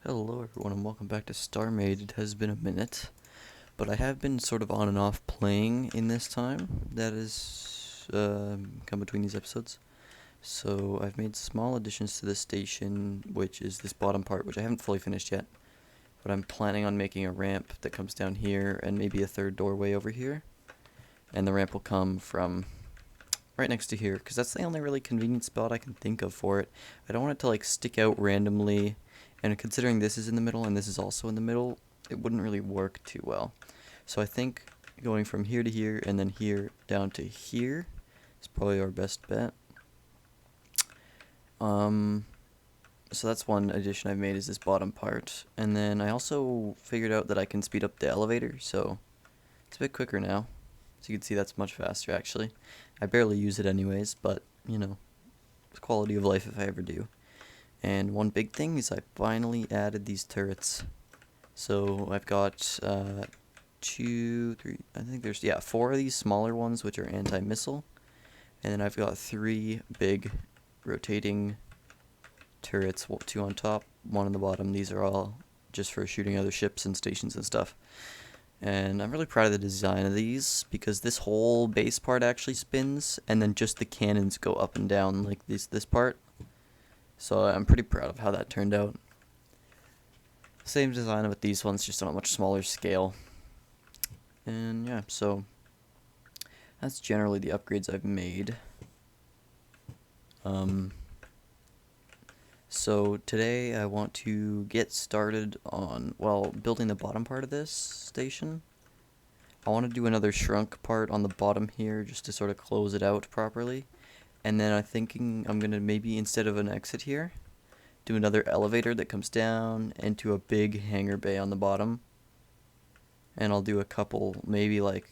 Hello everyone and welcome back to Starmade. It has been a minute, but I have been sort of on and off playing in this time that has come between these episodes. So I've made small additions to the station, which is this bottom part, which I haven't fully finished yet. But I'm planning on making a ramp that comes down here and maybe a third doorway over here. And the ramp will come from right next to here, because that's the only really convenient spot I can think of for it. I don't want it to like stick out randomly. And considering this is in the middle and this is also in the middle, it wouldn't really work too well. So I think going from here to here and then here down to here is probably our best bet. So that's one addition I've made, is this bottom part. And then I also figured out that I can speed up the elevator, so it's a bit quicker now. So you can see that's much faster actually. I barely use it anyways, but you know, it's quality of life if I ever do. And one big thing is I finally added these turrets. So I've got I think there's, yeah, 4 of these smaller ones which are anti-missile. And then I've got 3 big rotating turrets, 2 on top, 1 on the bottom. These are all just for shooting other ships and stations and stuff. And I'm really proud of the design of these, because this whole base part actually spins, and then just the cannons go up and down like this part. So I'm pretty proud of how that turned out. Same design with these ones, just on a much smaller scale. And yeah, so that's generally the upgrades I've made. So today I want to get started on, well, building the bottom part of this station. I want to do another shrunk part on the bottom here just to sort of close it out properly. And then I'm thinking I'm going to maybe, instead of an exit here, do another elevator that comes down into a big hangar bay on the bottom. And I'll do a couple, maybe like,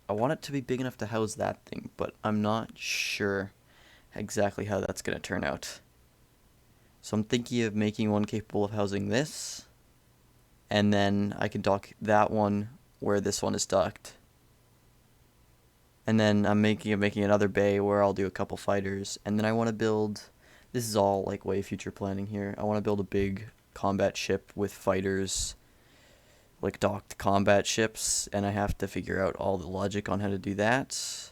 I want it to be big enough to house that thing, but I'm not sure exactly how that's going to turn out. So I'm thinking of making one capable of housing this, and then I can dock that one where this one is docked. And then I'm making another bay where I'll do a couple fighters. And then I want to build, this is all like way future planning here, I want to build a big combat ship with fighters, like docked combat ships. And I have to figure out all the logic on how to do that,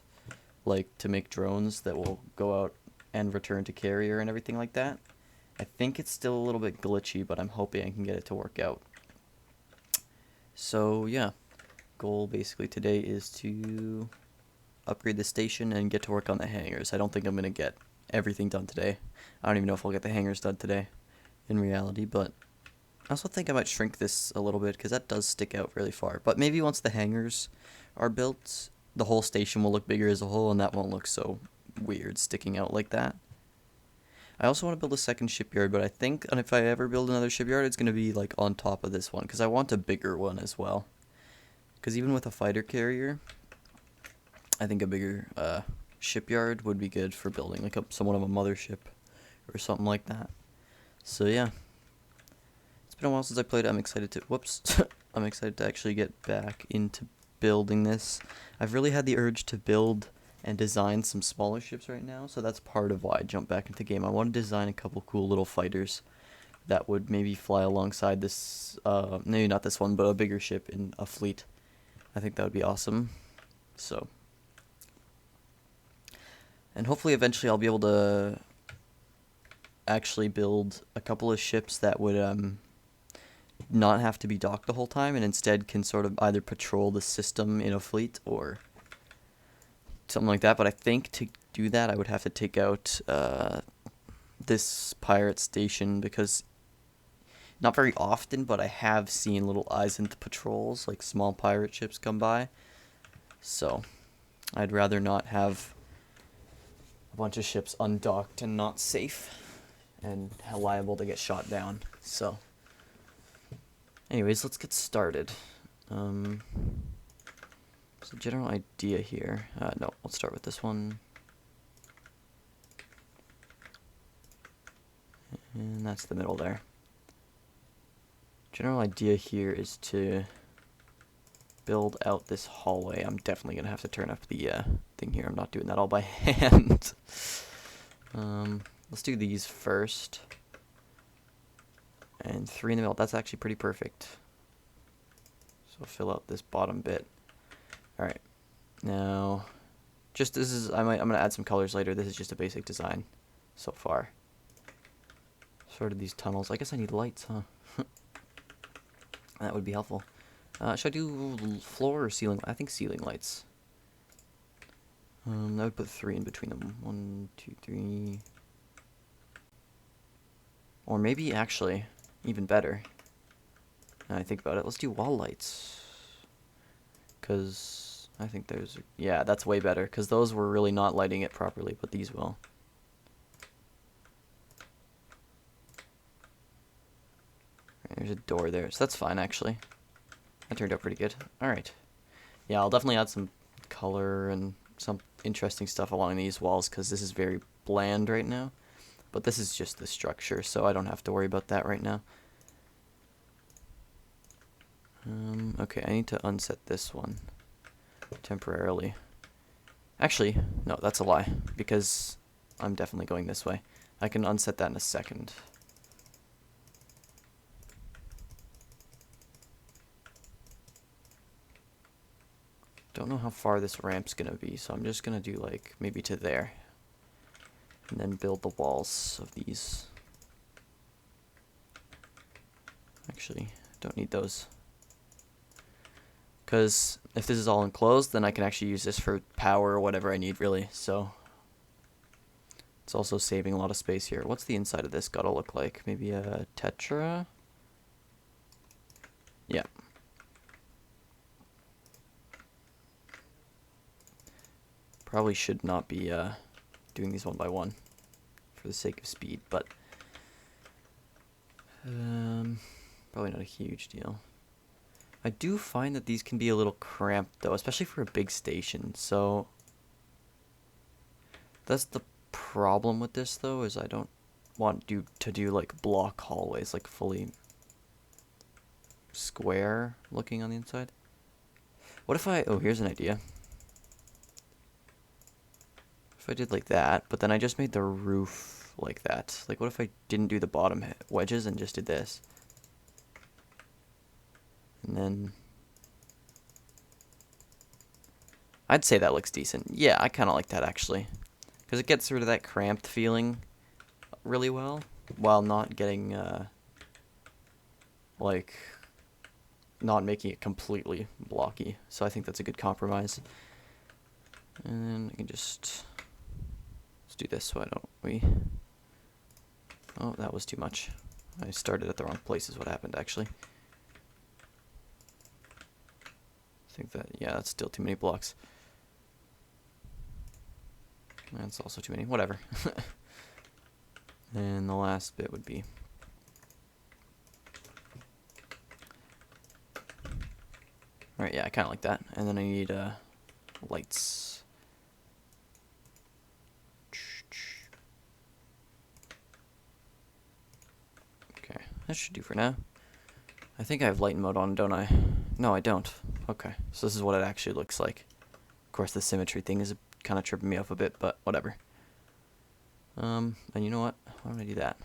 like to make drones that will go out and return to carrier and everything like that. I think it's still a little bit glitchy, but I'm hoping I can get it to work out. So yeah, goal basically today is to upgrade the station and get to work on the hangars. I don't think I'm going to get everything done today. I don't even know if I'll get the hangars done today in reality, but I also think I might shrink this a little bit because that does stick out really far. But maybe once the hangars are built, the whole station will look bigger as a whole and that won't look so weird sticking out like that. I also want to build a second shipyard, but I think if I ever build another shipyard, it's going to be like on top of this one, because I want a bigger one as well. Because even with a fighter carrier, I think a bigger shipyard would be good for building like somewhat of a mothership or something like that. So yeah, it's been a while since I played. I'm excited to I'm excited to actually get back into building this. I've really had the urge to build and design some smaller ships right now, so that's part of why I jumped back into the game. I want to design a couple cool little fighters that would maybe fly alongside this, maybe not this one, but a bigger ship in a fleet. I think that would be awesome. So, and hopefully eventually I'll be able to actually build a couple of ships that would not have to be docked the whole time, and instead can sort of either patrol the system in a fleet or something like that. But I think to do that I would have to take out this pirate station, because not very often, but I have seen little Isent patrols, like small pirate ships, come by. So I'd rather not have a bunch of ships undocked and not safe and liable to get shot down. So anyways, let's get started. So general idea here, no, let's start with this one. And that's the middle there. General idea here is to build out this hallway. I'm definitely going to have to turn up the thing here. I'm not doing that all by hand. Let's do these first. And 3 in the middle. That's actually pretty perfect. So fill out this bottom bit. Alright. Now, just this is, I'm going to add some colors later. This is just a basic design so far. Sort of these tunnels. I guess I need lights, huh? That would be helpful. Should I do floor or ceiling? I think ceiling lights. I would put 3 in between them. 1, 2, 3. Or maybe, actually, even better. Now I think about it, let's do wall lights. Because I think there's... Yeah, that's way better. Because those were really not lighting it properly, but these will. There's a door there, so that's fine, actually. That turned out pretty good. Alright. Yeah, I'll definitely add some color and some interesting stuff along these walls, because this is very bland right now. But this is just the structure, so I don't have to worry about that right now. Okay, I need to unset this one temporarily. Actually, no, that's a lie, because I'm definitely going this way. I can unset that in a second. Don't know how far this ramp's gonna be, so I'm just gonna do like maybe to there. And then build the walls of these. Actually, don't need those. Because if this is all enclosed, then I can actually use this for power or whatever I need, really. So it's also saving a lot of space here. What's the inside of this gotta look like? Maybe a tetra? Yeah. Probably should not be doing these one by one for the sake of speed, but probably not a huge deal. I do find that these can be a little cramped, though, especially for a big station. So that's the problem with this, though, is I don't want to do like block hallways, like fully square looking on the inside. What if I... Oh, here's an idea. If I did like that, but then I just made the roof like that. Like, what if I didn't do the bottom wedges and just did this? And then... I'd say that looks decent. Yeah, I kind of like that, actually. Because it gets rid of that cramped feeling really well, while not getting, like, not making it completely blocky. So I think that's a good compromise. And then I can just... Let's do this so I don't... Oh, that was too much. I started at the wrong place is what happened, actually. I think that... Yeah, that's still too many blocks. That's also too many. Whatever. And the last bit would be... Alright, yeah, I kind of like that. And then I need lights. Okay, that should do for now. I think I have light mode on, don't I? No, I don't. Okay, so this is what it actually looks like. Of course, the symmetry thing is kind of tripping me up a bit, but whatever. And you know what? Why don't I do that?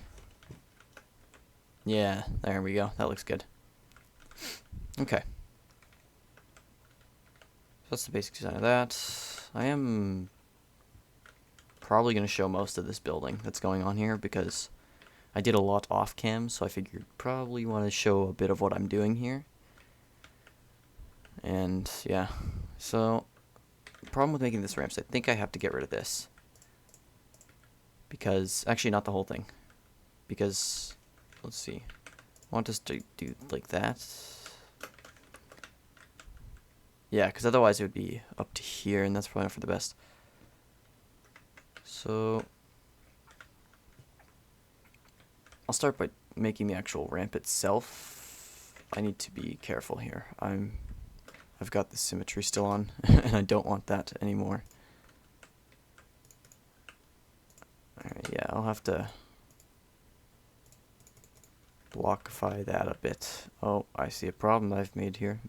Yeah, there we go. That looks good. Okay. So that's the basic design of that. I am probably going to show most of this building that's going on here because I did a lot off cam, so I figured probably want to show a bit of what I'm doing here. And yeah, so the problem with making this ramp is I think I have to get rid of this. Because, actually not the whole thing. Because, let's see, I want us to do like that. Yeah, because otherwise it would be up to here, and that's probably not for the best. So, I'll start by making the actual ramp itself. I need to be careful here. I've got the symmetry still on, and I don't want that anymore. Alright, yeah, I'll have to blockify that a bit. Oh, I see a problem I've made here.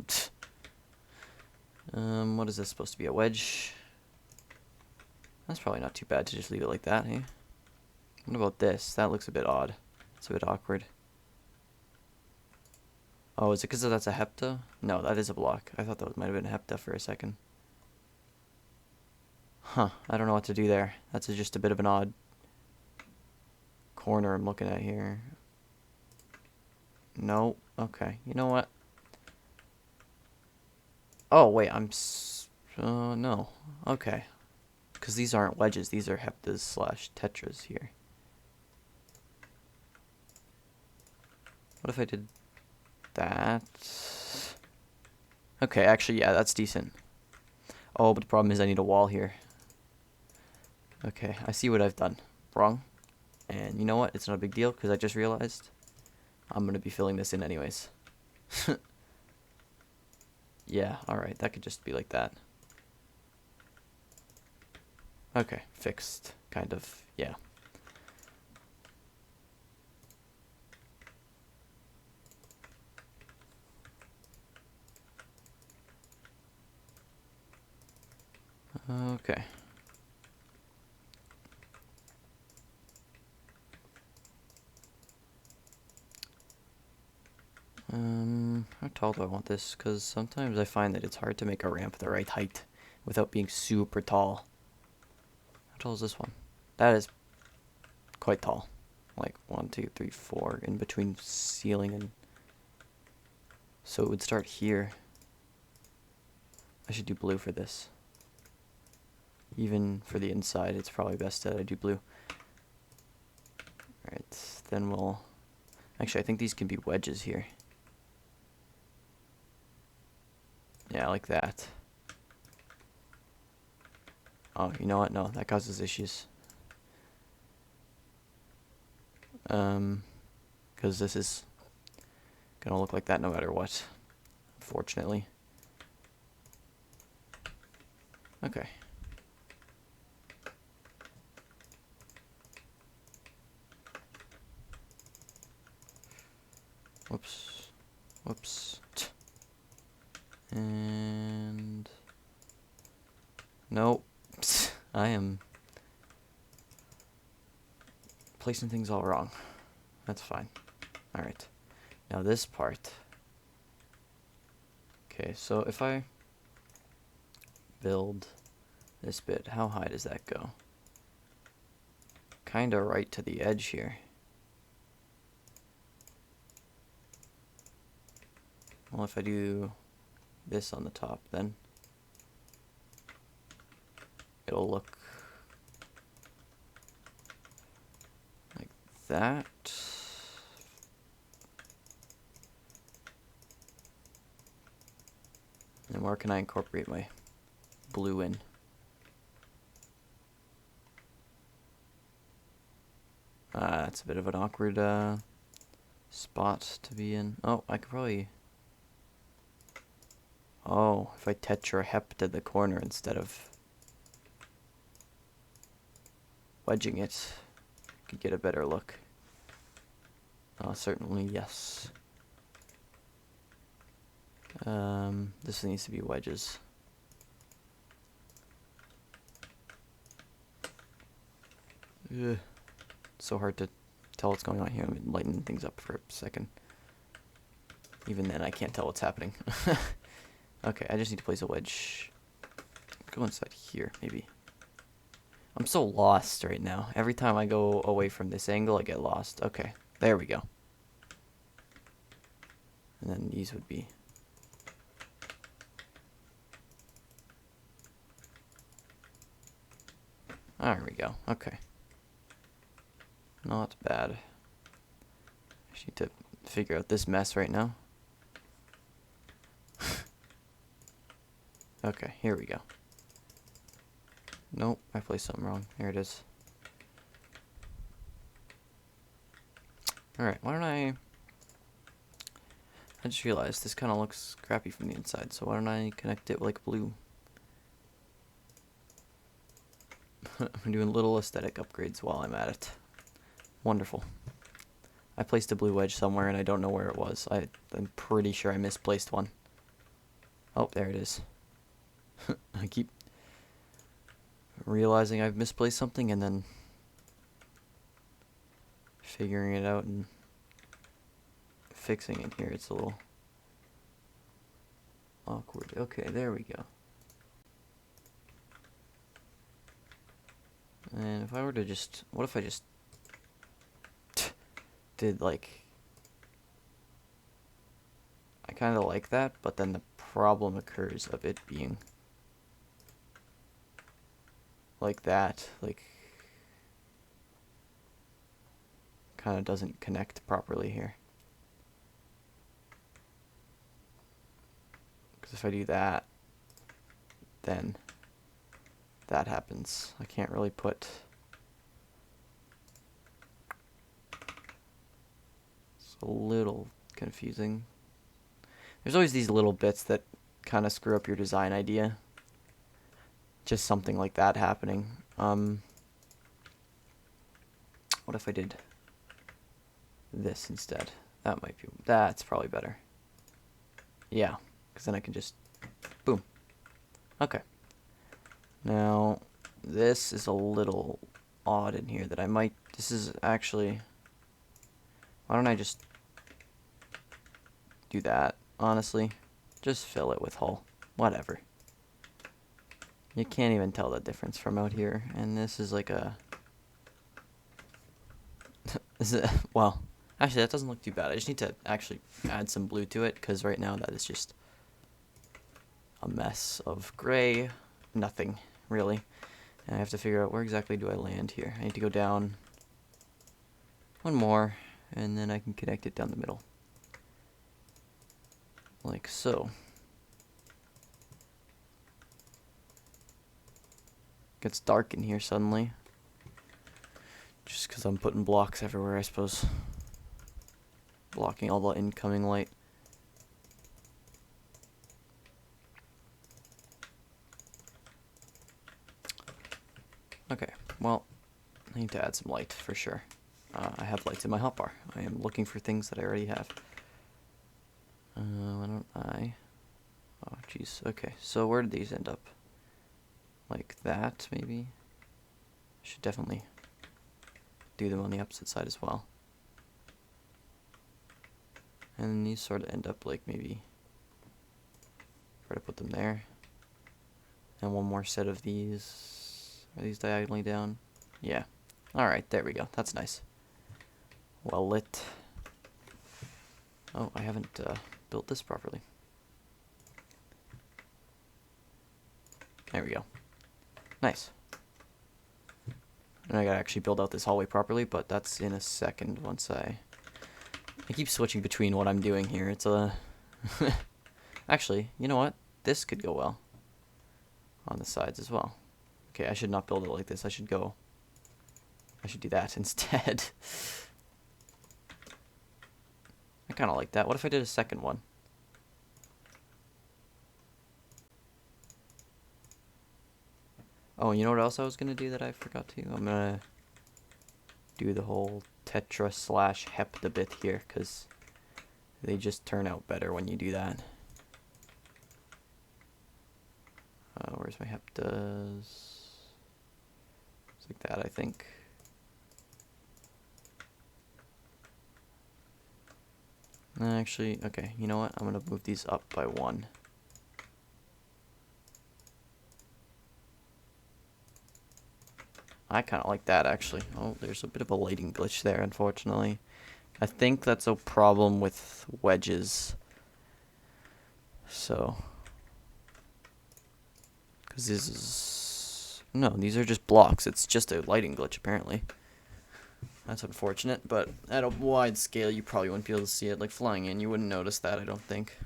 What is this supposed to be, a wedge? That's probably not too bad to just leave it like that, eh? What about this? That looks a bit odd. It's a bit awkward. Oh, is it because that's a hepta? No, that is a block. I thought that might have been a hepta for a second. Huh, I don't know what to do there. That's just a bit of an odd corner I'm looking at here. No, okay. You know what? Oh, wait, no. Okay. Because these aren't wedges, these are heptas slash tetras here. What if I did that? Okay, actually, yeah, that's decent. Oh, but the problem is I need a wall here. Okay, I see what I've done. Wrong. And you know what? It's not a big deal, because I just realized I'm going to be filling this in anyways. Yeah, alright, that could just be like that. Okay, fixed. Kind of, yeah. Okay. How tall do I want this? Because sometimes I find that it's hard to make a ramp the right height without being super tall. How tall is this one? That is quite tall. Like 1, 2, 3, 4 in between ceiling and... So it would start here. I should do blue for this. Even for the inside, it's probably best that I do blue. Alright, then we'll... Actually, I think these can be wedges here. Yeah, like that. Oh, you know what? No, that causes issues. Because this is gonna look like that no matter what, unfortunately. Okay. Whoops. Whoops. And... Nope. I am placing things all wrong. That's fine. Alright. Now this part. Okay, so if I build this bit, how high does that go? Kinda right to the edge here. Well, if I do this on the top, then it'll look like that. And where can I incorporate my blue in? That's a bit of an awkward spot to be in. Oh, I could probably... Oh, if I tetrahepted the corner instead of wedging it, I could get a better look. Certainly, yes. This needs to be wedges. Ugh. It's so hard to tell what's going on here. I'm lightening things up for a second. Even then, I can't tell what's happening. Okay, I just need to place a wedge. Go inside here, maybe. I'm so lost right now. Every time I go away from this angle, I get lost. Okay, there we go. And then these would be... There we go. Okay. Not bad. I just need to figure out this mess right now. Okay, here we go. Nope, I placed something wrong. Here it is. Alright, why don't I just realized this kind of looks crappy from the inside, so why don't I connect it like blue? I'm doing little aesthetic upgrades while I'm at it. Wonderful. I placed a blue wedge somewhere and I don't know where it was. I'm pretty sure I misplaced one. Oh, there it is. I keep realizing I've misplaced something and then figuring it out and fixing it here. It's a little awkward. Okay, there we go. And if I were to just, what if I just did like, I kind of like that, but then the problem occurs of it being like that, like kind of doesn't connect properly here. Because if I do that, then that happens. I can't really put, it's a little confusing. There's always these little bits that kind of screw up your design idea. Just something like that happening. What if I did this instead? That might be, that's probably better. Yeah, because then I can just, boom. Okay. Now, this is a little odd in here that I might, this is actually, why don't I just do that, honestly? Just fill it with hull. Whatever. You can't even tell the difference from out here. And this is like a, is it, well, actually that doesn't look too bad. I just need to actually add some blue to it, because right now that is just a mess of gray. Nothing, really. And I have to figure out where exactly do I land here. I need to go down one more, and then I can connect it down the middle. Like so. Gets dark in here suddenly. Just because I'm putting blocks everywhere, I suppose. Blocking all the incoming light. Okay, well, I need to add some light for sure. I have lights in my hotbar. I am looking for things that I already have. Why don't I? Oh, jeez. Okay, so where did these end up? Like that, maybe? Should definitely do them on the opposite side as well. And these sort of end up like maybe try to put them there. And one more set of these. Are these diagonally down? Yeah. Alright, there we go. That's nice. Well lit. Oh, I haven't built this properly. There we go. Nice. And I gotta actually build out this hallway properly, but that's in a second once I keep switching between what I'm doing here. It's a... Actually, you know what? This could go well on the sides as well. Okay, I should not build it like this. I should do that instead. I kind of like that. What if I did a second one? Oh, you know what else I was going to do that I forgot to? I'm going to do the whole tetra / hepta bit here, because they just turn out better when you do that. Where's my heptas? It's like that, I think. Actually, okay, you know what? I'm going to move these up by 1. I kind of like that, actually. Oh, there's a bit of a lighting glitch there, unfortunately. I think that's a problem with wedges. So, because this is... No, these are just blocks. It's just a lighting glitch, apparently. That's unfortunate, but at a wide scale, you probably wouldn't be able to see it. Like, flying in, you wouldn't notice that, I don't think.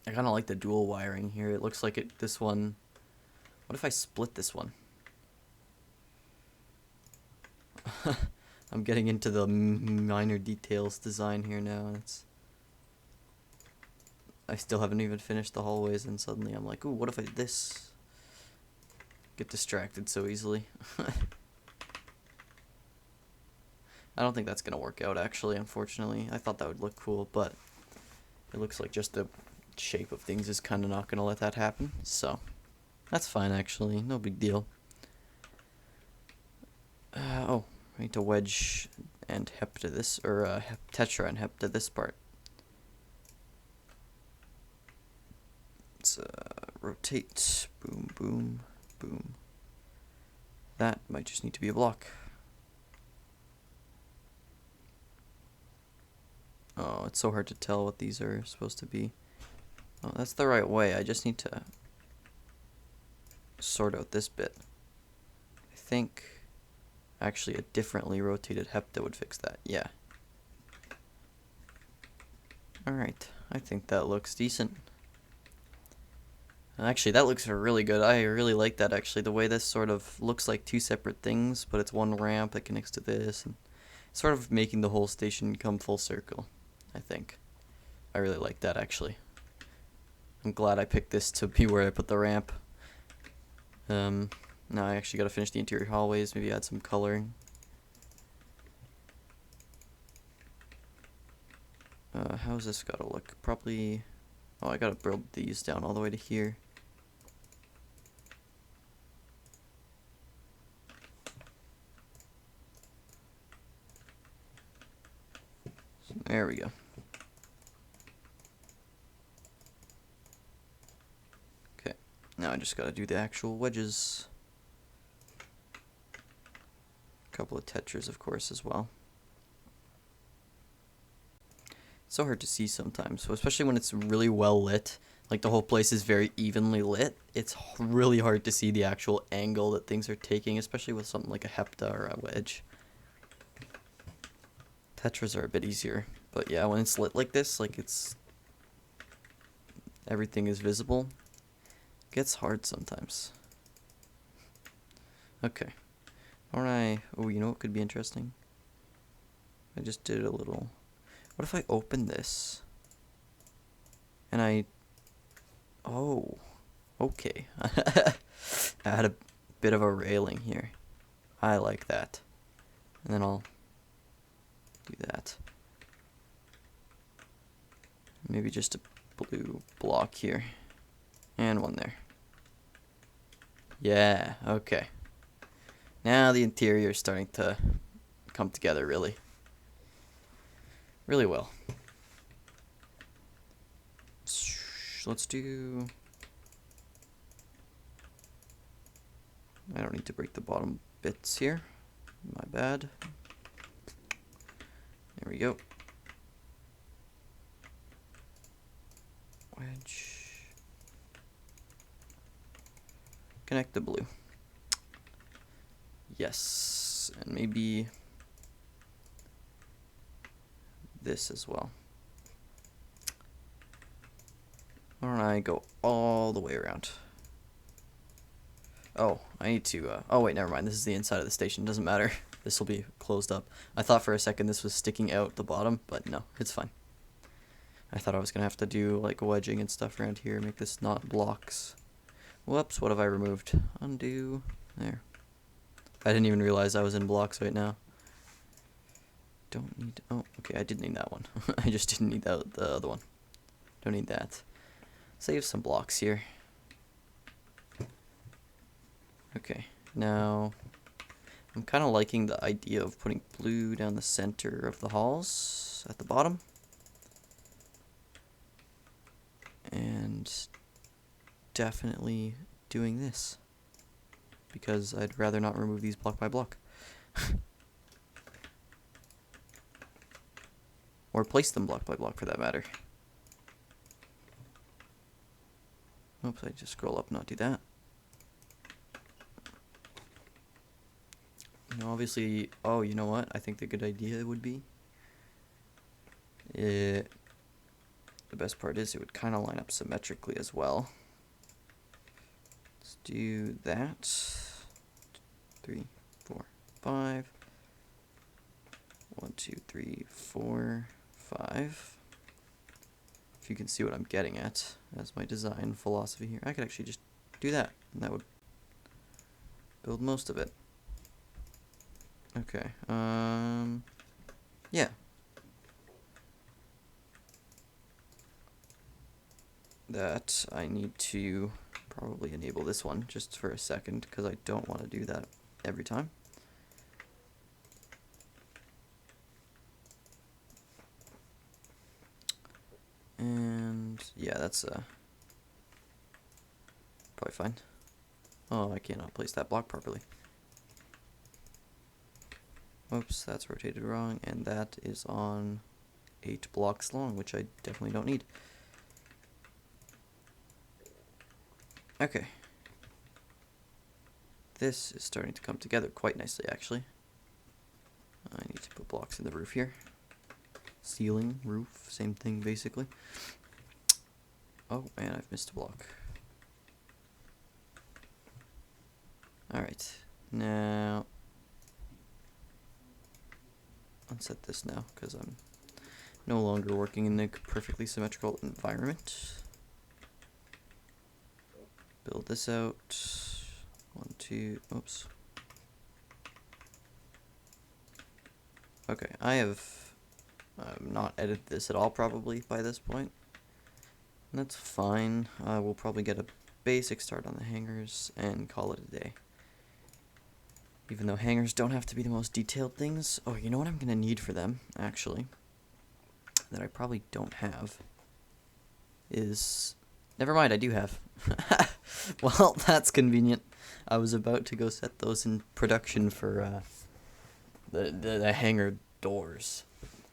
I kind of like the dual wiring here. It looks like this one... What if I split this one? I'm getting into the minor details design here now. I still haven't even finished the hallways, and suddenly I'm like, ooh, what if I did this? Get distracted so easily. I don't think that's going to work out, actually, unfortunately. I thought that would look cool, but it looks like just the shape of things is kind of not going to let that happen. So, that's fine, actually. No big deal. Oh, I need to wedge and hep to this, or tetra and hep to this part. rotate. Boom, boom, boom. That might just need to be a block. Oh, it's so hard to tell what these are supposed to be. Oh, that's the right way. I just need to sort out this bit. I think actually a differently rotated hepta would fix that. Yeah. Alright, I think that looks decent. Actually, that looks really good. I really like that, actually. The way this sort of looks like two separate things, but it's one ramp that connects to this, and sort of making the whole station come full circle, I think. I really like that, actually. I'm glad I picked this to be where I put the ramp. Now I actually gotta finish the interior hallways, maybe add some coloring. How's this gotta look? Probably... Oh, I gotta build these down all the way to here. So there we go. Okay, now I just gotta do the actual wedges. A couple of tetras, of course, as well. It's so hard to see sometimes, so especially when it's really well lit, like the whole place is very evenly lit, it's really hard to see the actual angle that things are taking, especially with something like a hepta or a wedge. Tetras are a bit easier, but yeah, when it's lit like this, like it's... everything is visible, it gets hard sometimes. Okay. Why don't I... Oh, you know what could be interesting? I just did a little... What if I open this? And I... Oh. Okay. I had a bit of a railing here. I like that. And then I'll do that. Maybe just a blue block here. And one there. Yeah, okay. Now the interior is starting to come together really well. Let's do... I don't need to break the bottom bits here. My bad. There we go. Wedge. Connect the blue. Yes, and maybe this as well. Why don't I go all the way around? Oh, I need to, oh wait, never mind. This is the inside of the station. Doesn't matter. This will be closed up. I thought for a second this was sticking out the bottom, but no, it's fine. I thought I was going to have to do, like, wedging and stuff around here, make this not blocks. Whoops, what have I removed? Undo. There. I didn't even realize I was in blocks right now. Don't need... Oh, okay, I did need that one. I just didn't need the other one. Don't need that. Save some blocks here. Okay, now... I'm kind of liking the idea of putting blue down the center of the halls at the bottom. And definitely doing this. Because I'd rather not remove these block by block. Or place them block by block for that matter. Oops, I just scroll up and not do that. You know, obviously, oh, you know what? I think the good idea would be... the best part is it would kind of line up symmetrically as well. Let's do that. 3, 4, 5. 1, 2, 3, 4, 5. If you can see what I'm getting at as my design philosophy here. I could actually just do that, and that would build most of it. Okay, yeah. That I need to probably enable this one just for a second, because I don't want to do that every time. And yeah, that's probably fine. Oh, I cannot place that block properly. Oops, that's rotated wrong, and that is on 8 blocks long, which I definitely don't need. Okay. This is starting to come together quite nicely, actually. I need to put blocks in the roof here. Ceiling, roof, same thing, basically. Oh, and I've missed a block. Alright, now... unset this now, because I'm no longer working in a perfectly symmetrical environment. Build this out. 1, 2, oops. Okay, I have not edited this at all probably by this point. And that's fine. We'll probably get a basic start on the hangars and call it a day. Even though hangars don't have to be the most detailed things. Oh, you know what I'm going to need for them, actually, that I probably don't have, is... never mind, I do have. Well, that's convenient. I was about to go set those in production for the hangar doors.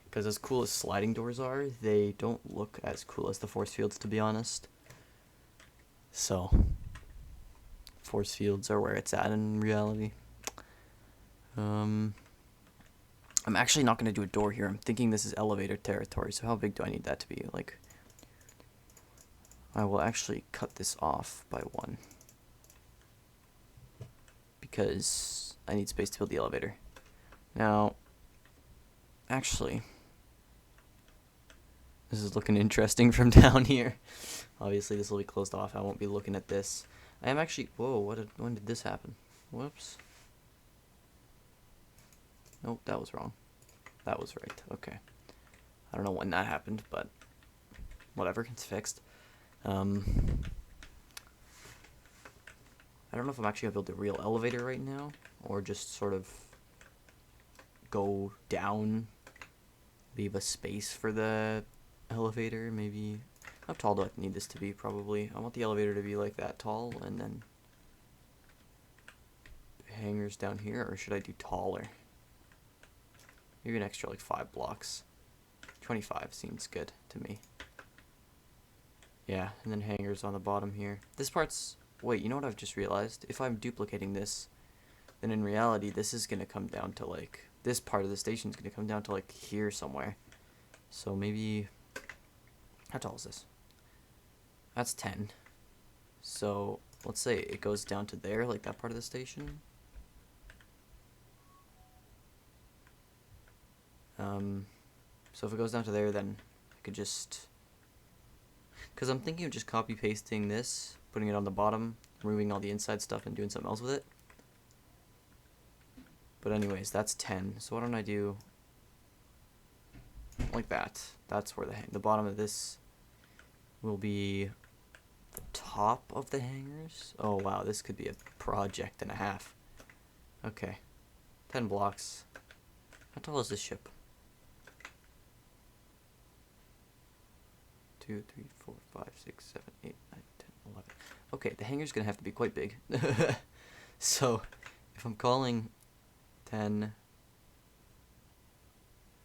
Because as cool as sliding doors are, they don't look as cool as the force fields, to be honest. So, force fields are where it's at in reality. I'm actually not going to do a door here. I'm thinking this is elevator territory, so how big do I need that to be? Like, I will actually cut this off by 1. Because I need space to build the elevator. Now, actually, this is looking interesting from down here. Obviously, this will be closed off. I won't be looking at this. I am actually... whoa, when did this happen? Whoops. Nope, that was wrong. That was right. Okay. I don't know when that happened, but whatever. It's fixed. I don't know if I'm actually going to build a real elevator right now, or just sort of go down, leave a space for the elevator, maybe. How tall do I need this to be, probably? I want the elevator to be like that tall, and then hangars down here, or should I do taller? Maybe an extra, like, 5 blocks. 25 seems good to me. Yeah, and then hangars on the bottom here. This part's... wait, you know what I've just realized? If I'm duplicating this, then in reality, this is going to come down to, like... this part of the station is going to come down to, like, here somewhere. So maybe... how tall is this? That's 10. So, let's say it goes down to there, like that part of the station. So if it goes down to there, then I could just... because I'm thinking of just copy-pasting this, putting it on the bottom, removing all the inside stuff, and doing something else with it. But anyways, that's 10. So why don't I do... like that. That's where the bottom of this will be the top of the hangars. Oh wow, this could be a project and a half. Okay. 10 blocks. How tall is this ship? 2, 3, 4, 5, 6, 7, 8, 9, 10, 11. Okay, the hangar's gonna have to be quite big. So, if I'm calling 10,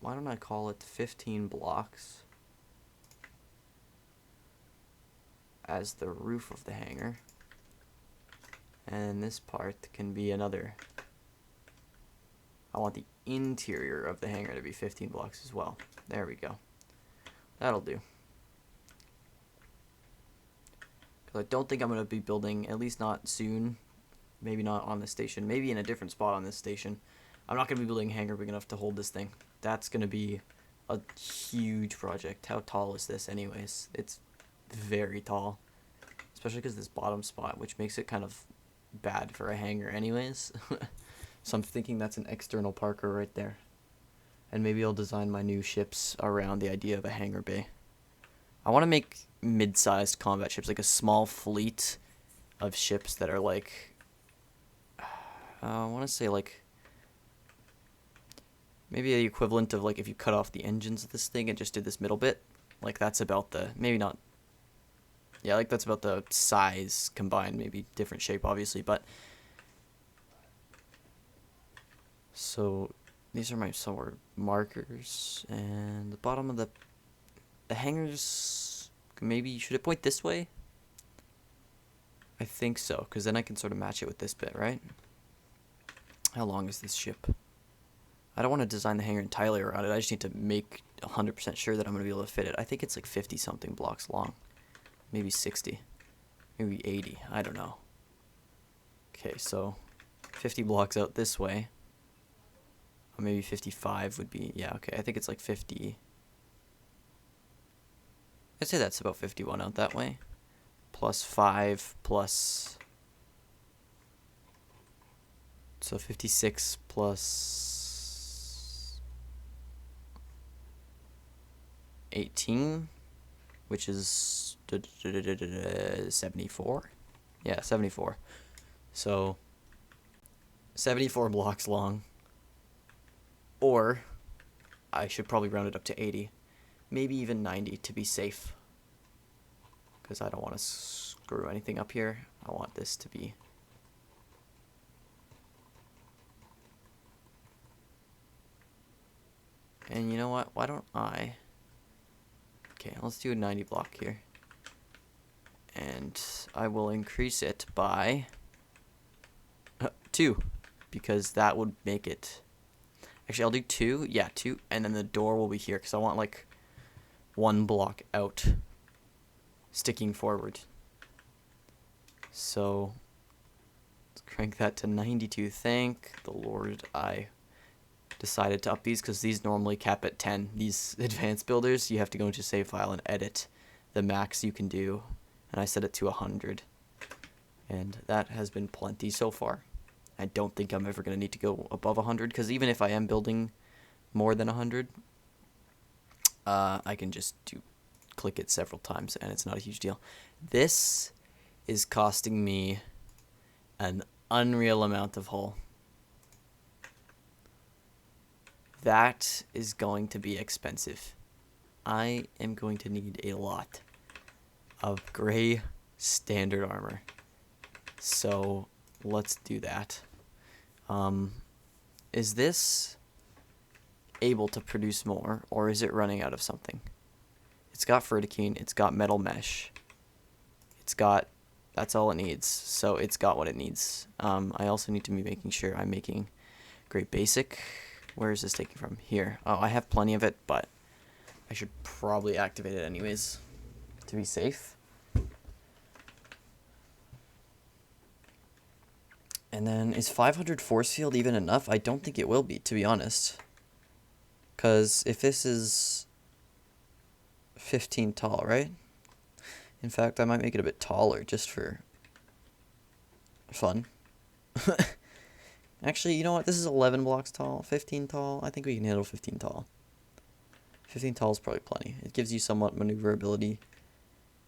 why don't I call it 15 blocks as the roof of the hangar, and this part can be another... I want the interior of the hangar to be 15 blocks as well. There we go. That'll do. Because I don't think I'm going to be building, at least not soon, maybe not on this station, maybe in a different spot on this station. I'm not going to be building a hangar big enough to hold this thing. That's going to be a huge project. How tall is this anyways? It's very tall. Especially because this bottom spot, which makes it kind of bad for a hangar anyways. So I'm thinking that's an external Parker right there. And maybe I'll design my new ships around the idea of a hangar bay. I want to make mid-sized combat ships, like a small fleet of ships that are like... I want to say like... maybe the equivalent of like if you cut off the engines of this thing and just did this middle bit. Like that's about the... maybe not Yeah, like that's about the size combined, maybe different shape, obviously, but... So, these are my sword markers, and the bottom of the hangers, maybe, should it point this way? I think so, because then I can sort of match it with this bit, right? How long is this ship? I don't want to design the hangar entirely around it. I just need to make 100% sure that I'm going to be able to fit it. I think it's like 50-something blocks long. Maybe 60. Maybe 80. I don't know. Okay, so 50 blocks out this way. Or maybe 55 would be... Yeah, okay. I think it's like 50. I'd say that's about 51 out that way. Plus 5 plus... So 56 plus 18, which is 74. Yeah, 74. So 74 blocks long. Or I should probably round it up to 80. Maybe even 90 to be safe. Because I don't want to screw anything up here. I want this to be... And you know what? Why don't I... Okay, let's do a 90 block here. And I will increase it by 2. Because that would make it... Actually, I'll do 2. Yeah, 2. And then the door will be here. Because I want like 1 block out. Sticking forward. So... let's crank that to 92. Thank the Lord I... decided to up these, because these normally cap at 10. These advanced builders, you have to go into save file and edit the max you can do, and I set it to 100, and that has been plenty so far. I don't think I'm ever going to need to go above 100, because even if I am building more than 100, I can just click it several times and it's not a huge deal. This is costing me an unreal amount of hull. That is going to be expensive. I am going to need a lot of gray standard armor. So let's do that. Is this able to produce more, or is it running out of something? It's got Fertikine, it's got metal mesh. It's got, that's all it needs. So it's got what it needs. I also need to be making sure I'm making great basic. Where is this taking from? Here. Oh, I have plenty of it, but I should probably activate it anyways to be safe. And then, is 500 force field even enough? I don't think it will be, to be honest. Because if this is 15 tall, right? In fact, I might make it a bit taller just for fun. Actually, you know what? This is 11 blocks tall, 15 tall. I think we can handle 15 tall. 15 tall is probably plenty. It gives you somewhat maneuverability.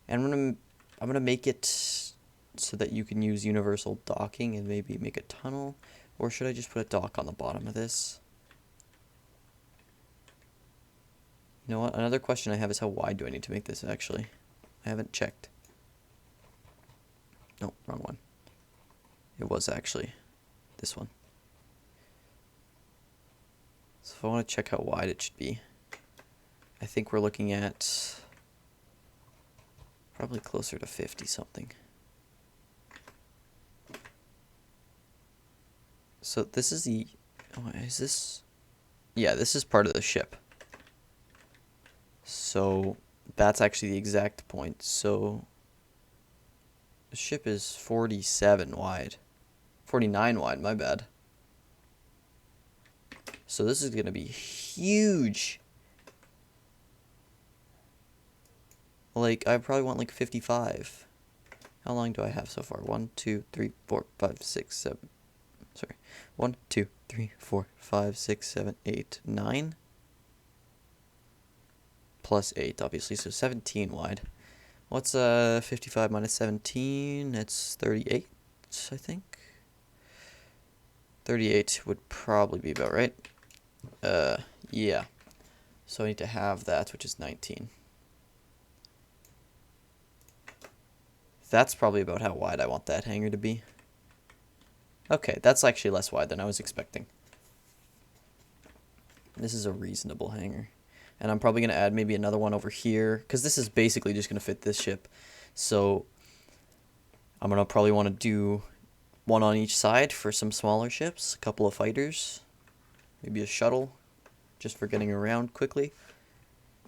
And I'm gonna make it so that you can use universal docking and maybe make a tunnel. Or should I just put a dock on the bottom of this? You know what? Another question I have is how wide do I need to make this actually? I haven't checked. No, wrong one. It was actually this one. So if I want to check how wide it should be, I think we're looking at probably closer to 50 something. So this is the, oh, is this? Yeah, this is part of the ship. So that's actually the exact point. So the ship is 47 wide. 49 wide, my bad. So this is going to be huge. Like, I probably want like 55. How long do I have so far? 1, 2, 3, 4, 5, 6, 7. Sorry. 1, 2, 3, 4, 5, 6, 7, 8, 9. Plus 8, obviously, so 17 wide. What's 55 minus 17? That's 38, I think. 38 would probably be about right. Yeah. So I need to have that, which is 19. That's probably about how wide I want that hangar to be. Okay, that's actually less wide than I was expecting. This is a reasonable hangar. And I'm probably going to add maybe another one over here, because this is basically just going to fit this ship. So I'm going to probably want to do one on each side for some smaller ships, a couple of fighters, maybe a shuttle, just for getting around quickly.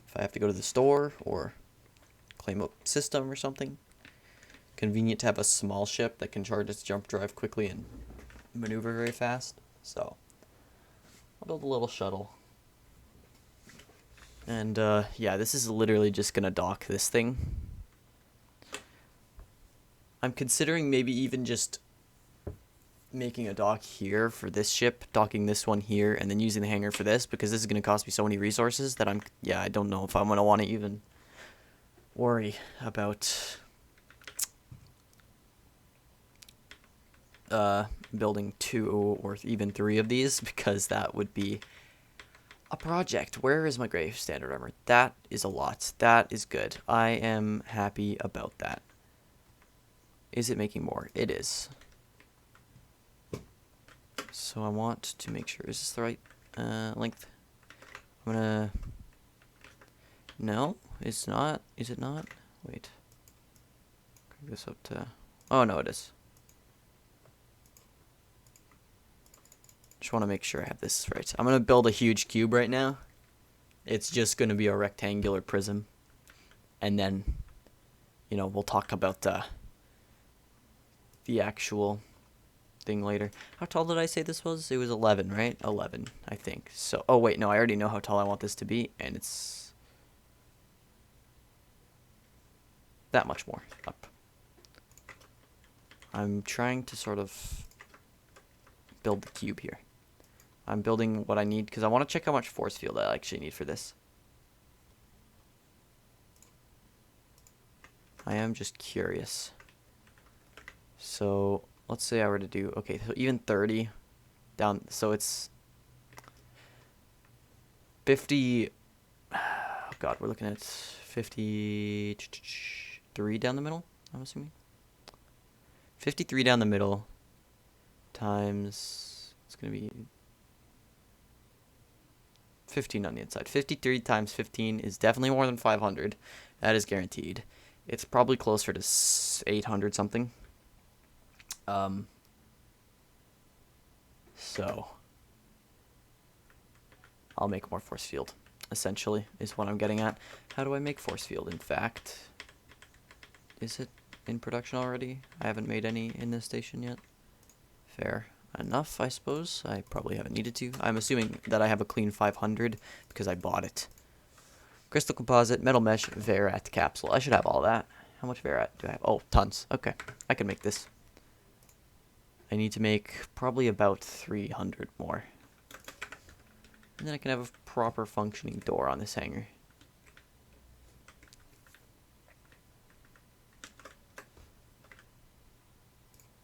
If I have to go to the store or claim a system or something. Convenient to have a small ship that can charge its jump drive quickly and maneuver very fast. So I'll build a little shuttle. And yeah, this is literally just gonna dock this thing. I'm considering maybe even just making a dock here for this ship, docking this one here, and then using the hangar for this, because this is gonna cost me so many resources that I don't know if I'm gonna want to even worry about building 2 or even 3 of these, because that would be a project. Where is my gray standard armor? That is a lot. That is good. I am happy about that. Is it making more? It is. So I want to make sure, is this the right length? I'm gonna... No, it's not. Is it not? Wait. Crank this up to... Oh, no, it is. Just want to make sure I have this right. I'm going to build a huge cube right now. It's just going to be a rectangular prism. And then, you know, we'll talk about the actual thing later. How tall did I say this was? It was 11, right? 11, I think. So, oh wait, no, I already know how tall I want this to be, and it's that much more up. I'm trying to sort of build the cube here. I'm building what I need because I want to check how much force field I actually need for this. I am just curious. So let's say I were to do, okay, so even 30 down, so it's 50, oh God, we're looking at 53 down the middle, I'm assuming. 53 down the middle times, it's going to be 15 on the inside. 53 times 15 is definitely more than 500. That is guaranteed. It's probably closer to 800 something. So I'll make more force field, essentially, is what I'm getting at. How do I make force field? In fact, is it in production already? I haven't made any in this station yet. Fair enough, I suppose. I probably haven't needed to. I'm assuming that I have a clean 500 because I bought it. Crystal composite, metal mesh, Verat capsule. I should have all that. How much Verat do I have? Oh, tons. Okay, I can make this. I need to make probably about 300 more. And then I can have a proper functioning door on this hangar.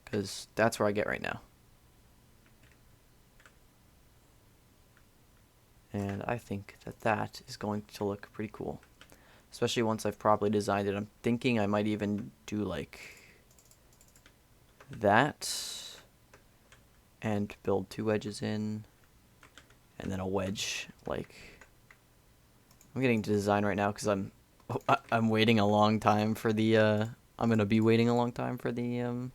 Because that's where I get right now. And I think that that is going to look pretty cool. Especially once I've properly designed it. I'm thinking I might even do like that. And build 2 wedges in. And then a wedge, like... I'm getting to design right now because I'm waiting a long time for the... I'm going to be waiting a long time for the...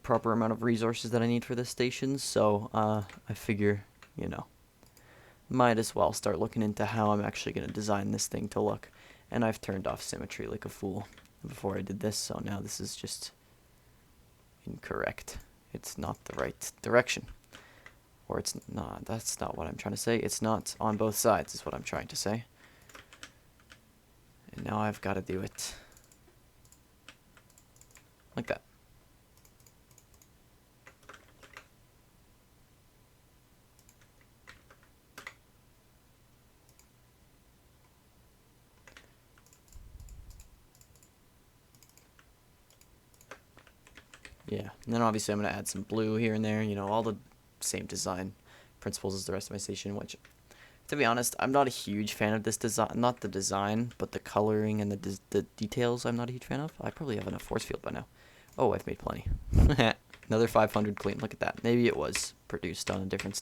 proper amount of resources that I need for this station, so I figure, you know, might as well start looking into how I'm actually going to design this thing to look. And I've turned off symmetry like a fool before I did this, so now this is just incorrect. It's not the right direction. Or it's not, that's not what I'm trying to say. It's not on both sides is what I'm trying to say. And now I've got to do it like that. Yeah, and then obviously I'm going to add some blue here and there, you know, all the same design principles as the rest of my station, which To be honest, I'm not a huge fan of this design. Not the design, but the coloring and the details I'm not a huge fan of. I probably have enough force field by now. Oh, I've made plenty. Another 500 clean. Look at that. Maybe it was produced on a different...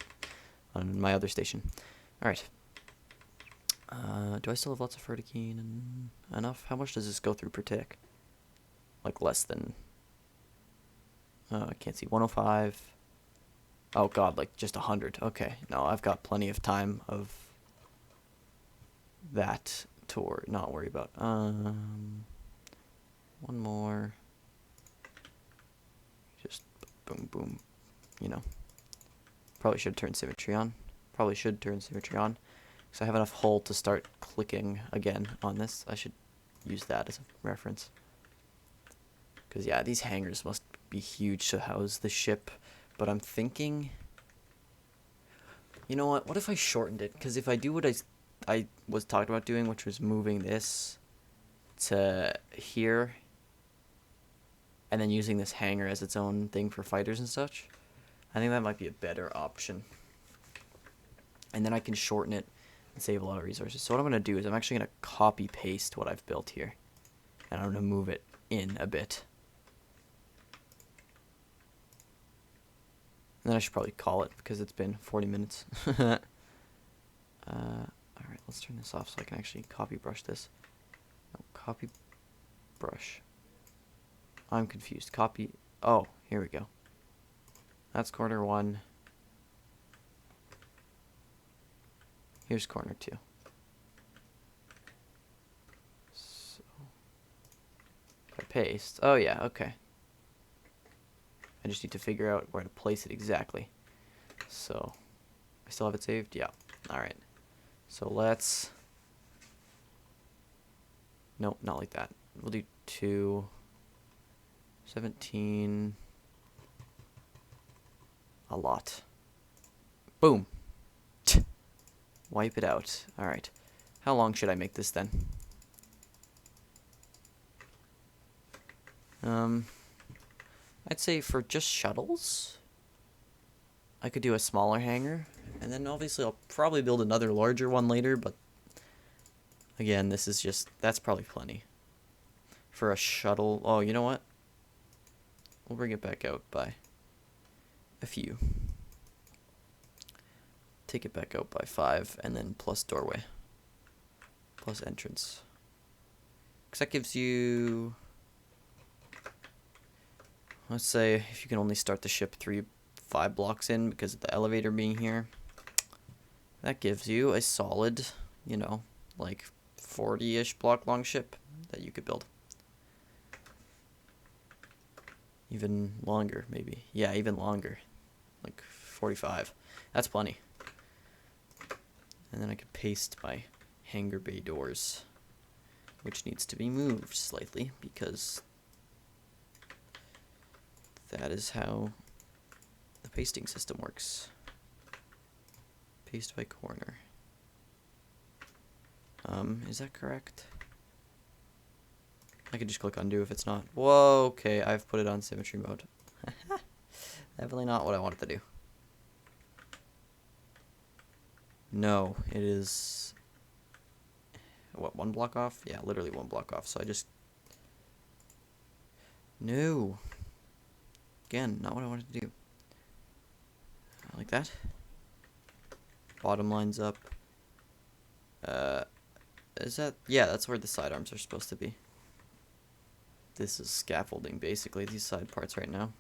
on my other station. Alright. Do I still have lots of ferrokine and enough? How much does this go through per tick? Like less than... I can't see. 105... Oh god, like just 100. Okay, no, I've got plenty of time of that to not worry about. One more. Just boom, boom. You know. Probably should turn symmetry on. Probably should turn symmetry on. Because I have enough hull to start clicking again on this. I should use that as a reference. Because yeah, these hangars must be huge to house the ship. But I'm thinking, you know what if I shortened it? Because if I do what I was talking about doing, which was moving this to here, and then using this hangar as its own thing for fighters and such, I think that might be a better option. And then I can shorten it and save a lot of resources. So what I'm going to do is I'm actually going to copy paste what I've built here, and I'm going to move it in a bit. And then I should probably call it because it's been 40 minutes. Alright, let's turn this off so I can actually copy brush this. No, copy brush. I'm confused. Copy. Oh, here we go. That's corner 1. Here's corner 2. So, if I paste. Oh, yeah, okay. I just need to figure out where to place it exactly. So, I still have it saved? Yeah. Alright. So let's... Nope, not like that. We'll do 2... 17... A lot. Boom! Wipe it out. Alright. How long should I make this then? I'd say for just shuttles, I could do a smaller hangar, and then obviously I'll probably build another larger one later, but again, this is just, that's probably plenty. For a shuttle, oh, you know what? We'll bring it back out by a few. Take it back out by 5, and then plus doorway. Plus entrance. Because that gives you... Let's say if you can only start the ship 5 blocks in because of the elevator being here, that gives you a solid, you know, like 40-ish block long ship that you could build. Even longer, maybe. Yeah, even longer. Like 45. That's plenty. And then I could paste my hangar bay doors, which needs to be moved slightly because that is how the pasting system works. Paste by corner. Is that correct? I could just click undo if it's not. Whoa, okay, I've put it on symmetry mode. Definitely not what I wanted to do. No, it is... What, 1 block off? Yeah, literally 1 block off, so I just... No! Again, not what I wanted to do. Like that. Bottom lines up. Is that... Yeah, that's where the sidearms are supposed to be. This is scaffolding, basically, these side parts right now.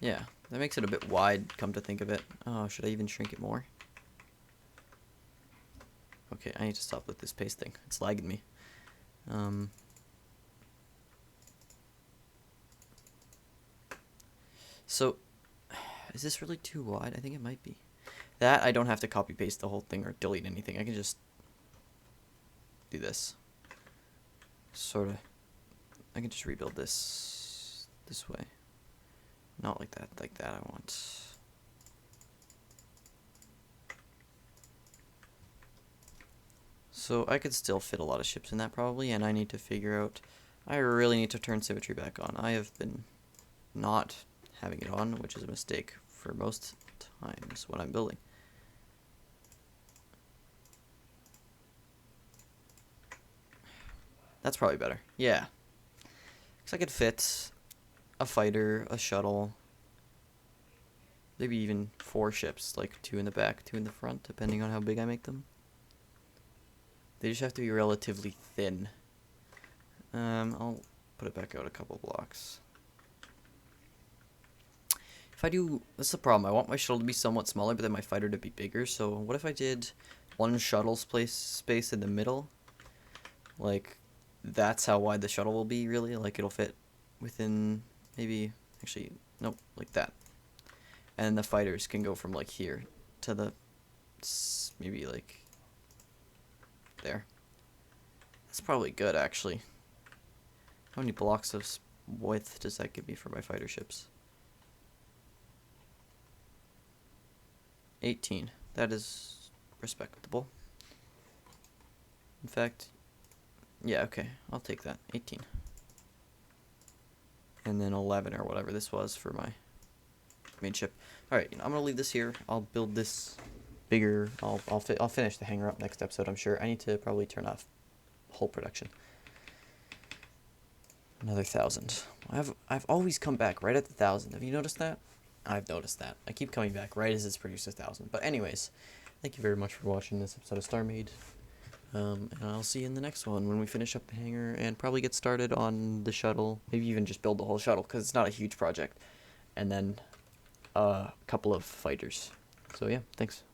Yeah, that makes it a bit wide, come to think of it. Oh, should I even shrink it more? Okay, I need to stop with this paste thing. It's lagging me. So, is this really too wide? I think it might be. That, I don't have to copy paste the whole thing or delete anything. I can just do this. Sort of. I can just rebuild this way. Not like that, I want. So I could still fit a lot of ships in that probably, and I need to figure out, I really need to turn symmetry back on. I have been not having it on, which is a mistake for most times when I'm building. That's probably better. Yeah. Looks like it fits a fighter, a shuttle, maybe even 4 ships, like 2 in the back, 2 in the front, depending on how big I make them. They just have to be relatively thin. I'll put it back out a couple blocks. If I do, that's the problem. I want my shuttle to be somewhat smaller, but then my fighter to be bigger. So what if I did one shuttle space in the middle? Like, that's how wide the shuttle will be, really. Like, it'll fit within, maybe, actually, nope, like that. And the fighters can go from, like, here to the, maybe, like, there. That's probably good, actually. How many blocks of width does that give me for my fighter ships? 18. That is respectable. In fact, yeah, okay, I'll take that. 18. And then 11 or whatever this was for my main ship. Alright, I'm gonna leave this here. I'll build this bigger. I'll finish the hangar up next episode, I'm sure. I need to probably turn off whole production. Another 1,000. I've always come back right at the 1,000. Have you noticed that? I've noticed that. I keep coming back right as it's produced 1,000. But anyways, thank you very much for watching this episode of Starmade. And I'll see you in the next one when we finish up the hangar and probably get started on the shuttle. Maybe even just build the whole shuttle because it's not a huge project. And then a couple of fighters. So yeah, thanks.